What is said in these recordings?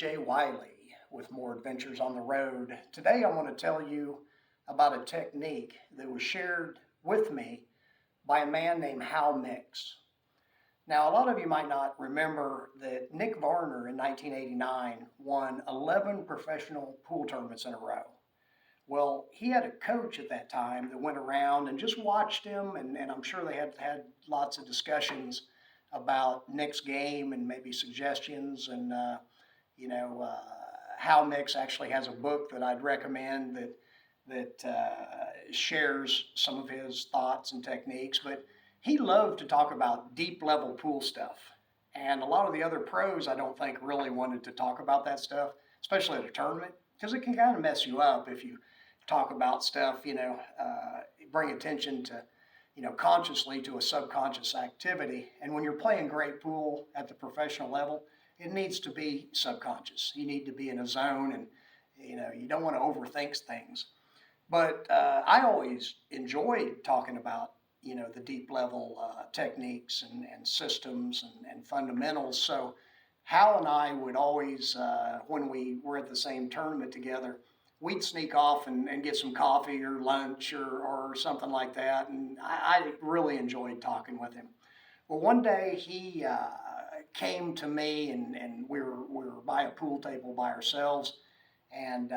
Jay Wiley with More Adventures on the Road. Today I'm going to tell you about a technique that was shared with me by a man named Hal Mix. Now, a lot of you might not remember that Nick Varner in 1989 won 11 professional pool tournaments in a row. Well, he had a coach at that time that went around and just watched him, and I'm sure they had lots of discussions about Nick's game and maybe suggestions. And Hal Mix actually has a book that I'd recommend that shares some of his thoughts and techniques. But he loved to talk about deep level pool stuff, and a lot of the other pros I don't think really wanted to talk about that stuff, especially at a tournament, because it can kind of mess you up if you talk about stuff, bring attention to, consciously to a subconscious activity. And when you're playing great pool at the professional level, it needs to be subconscious. You need to be in a zone, and, you don't want to overthink things. But I always enjoyed talking about, the deep level techniques and systems and fundamentals. So Hal and I would always, when we were at the same tournament together, we'd sneak off and get some coffee or lunch or something like that. And I really enjoyed talking with him. Well, one day he came to me, and we were by a pool table by ourselves. And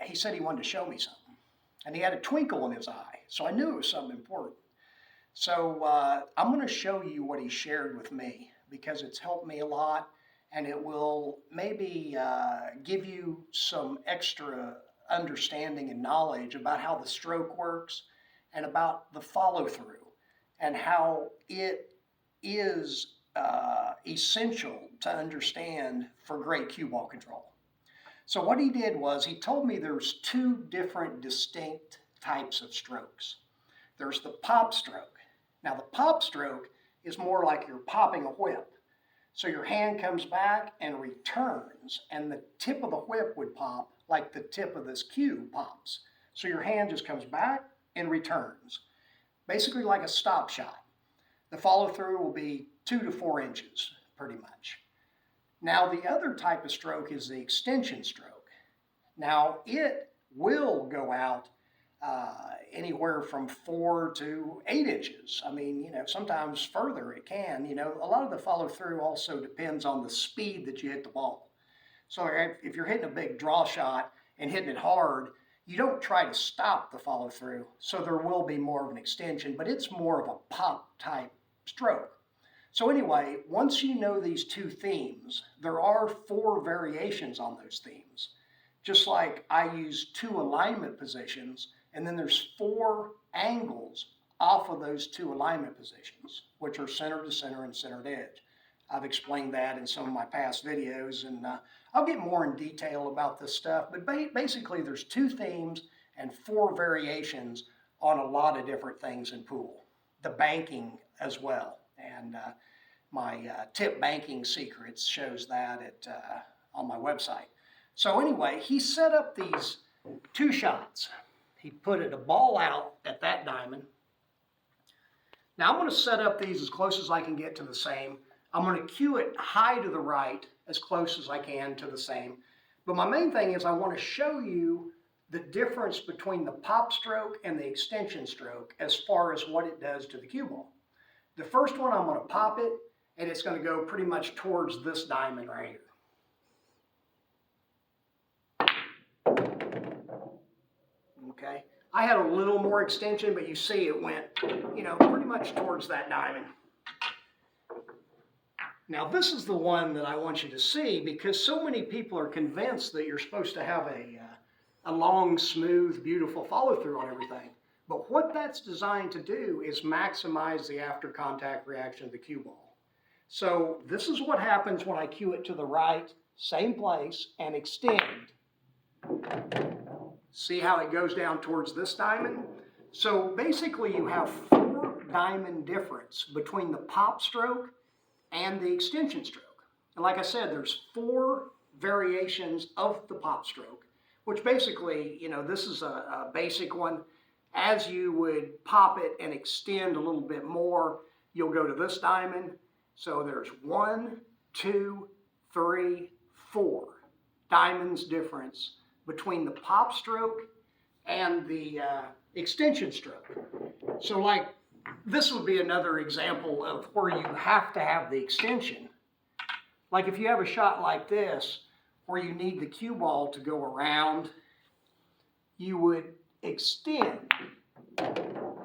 he said he wanted to show me something. And he had a twinkle in his eye. So I knew it was something important. So I'm going to show you what he shared with me, because it's helped me a lot. And it will maybe give you some extra understanding and knowledge about how the stroke works and about the follow-through and how it is essential to understand for great cue ball control. So what he did was he told me there's two different distinct types of strokes. There's the pop stroke. Now the pop stroke is more like you're popping a whip. So your hand comes back and returns, and the tip of the whip would pop like the tip of this cue pops. So your hand just comes back and returns, basically like a stop shot. The follow-through will be 2 to 4 inches, pretty much. Now the other type of stroke is the extension stroke. Now it will go out anywhere from 4 to 8 inches. I mean, sometimes further it can. A lot of the follow through also depends on the speed that you hit the ball. So if you're hitting a big draw shot and hitting it hard, you don't try to stop the follow through. So there will be more of an extension, but it's more of a pop type stroke. So anyway, once you know these two themes, there are 4 variations on those themes. Just like I use 2 alignment positions, and then there's 4 angles off of those 2 alignment positions, which are center to center and center to edge. I've explained that in some of my past videos, and I'll get more in detail about this stuff. But basically, there's 2 themes and 4 variations on a lot of different things in pool. The banking as well, and my tip banking secrets shows that on my website. So anyway, he set up these 2 shots. He put a ball out at that diamond. Now I'm going to set up these as close as I can get to the same. I'm going to cue it high to the right as close as I can to the same. But my main thing is I want to show you the difference between the pop stroke and the extension stroke as far as what it does to the cue ball. The first one, I'm going to pop it, and it's going to go pretty much towards this diamond right here. Okay, I had a little more extension, but you see it went, pretty much towards that diamond. Now this is the one that I want you to see, because so many people are convinced that you're supposed to have a long, smooth, beautiful follow-through on everything. But what that's designed to do is maximize the after contact reaction of the cue ball. So this is what happens when I cue it to the right, same place, and extend. See how it goes down towards this diamond? So basically you have 4 diamond difference between the pop stroke and the extension stroke. And like I said, there's 4 variations of the pop stroke, which basically, this is a basic one. As you would pop it and extend a little bit more, you'll go to this diamond. So there's 1, 2, 3, 4. diamonds difference between the pop stroke and the extension stroke. So like, this would be another example of where you have to have the extension. Like if you have a shot like this, where you need the cue ball to go around, you would extend.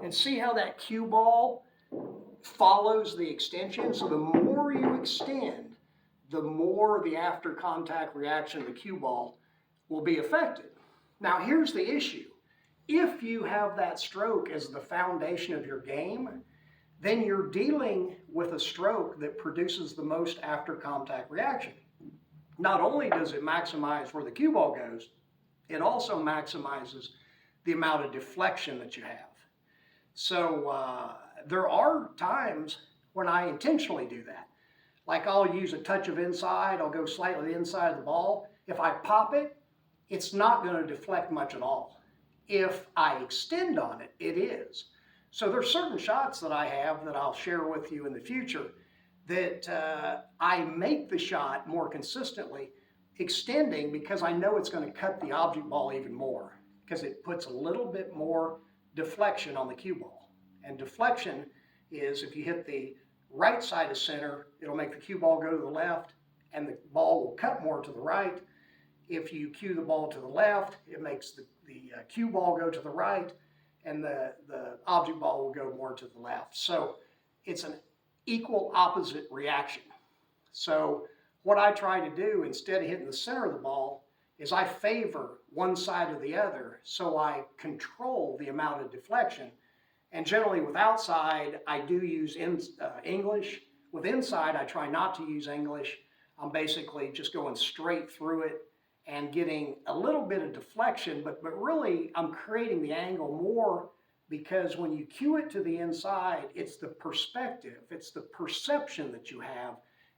And see how that cue ball follows the extension? So the more you extend, the more the after contact reaction of the cue ball will be affected. Now here's the issue. If you have that stroke as the foundation of your game, then you're dealing with a stroke that produces the most after contact reaction. Not only does it maximize where the cue ball goes, it also maximizes the amount of deflection that you have. So there are times when I intentionally do that. Like I'll use a touch of inside, I'll go slightly inside of the ball. If I pop it, it's not going to deflect much at all. If I extend on it, it is. So there's certain shots that I have that I'll share with you in the future that I make the shot more consistently extending because I know it's going to cut the object ball even more because it puts a little bit more deflection on the cue ball. And deflection is if you hit the right side of center, it'll make the cue ball go to the left and the ball will cut more to the right. If you cue the ball to the left, it makes the cue ball go to the right and the object ball will go more to the left. So it's an equal opposite reaction. So what I try to do instead of hitting the center of the ball is I favor one side or the other so I control the amount of deflection. And generally with outside, I do use English. With inside, I try not to use English. I'm basically just going straight through it and getting a little bit of deflection, but really I'm creating the angle more because when you cue it to the inside, it's the perspective, it's the perception that you have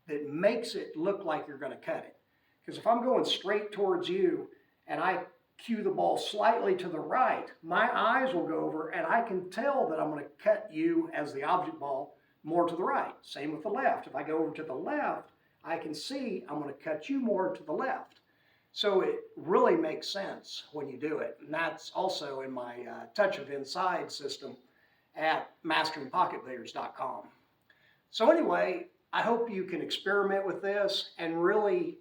that makes it look like you're going to cut it. Because if I'm going straight towards you and I cue the ball slightly to the right, my eyes will go over and I can tell that I'm going to cut you as the object ball more to the right. Same with the left. If I go over to the left, I can see I'm going to cut you more to the left. So it really makes sense when you do it. And that's also in my Touch of Inside system at masteringpocketbilliards.com. So anyway, I hope you can experiment with this and really,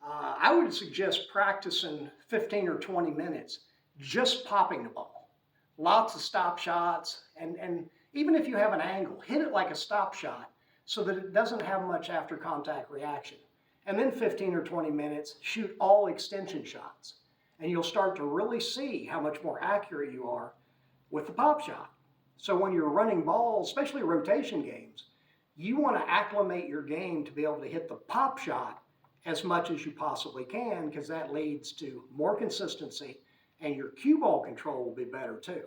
I would suggest practicing 15 or 20 minutes, just popping the ball. Lots of stop shots, and even if you have an angle, hit it like a stop shot so that it doesn't have much after contact reaction. And then 15 or 20 minutes, shoot all extension shots. And you'll start to really see how much more accurate you are with the pop shot. So when you're running balls, especially rotation games, you want to acclimate your game to be able to hit the pop shot as much as you possibly can because that leads to more consistency and your cue ball control will be better too.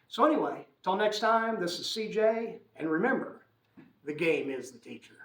So anyway, till next time, this is CJ, and remember, the game is the teacher.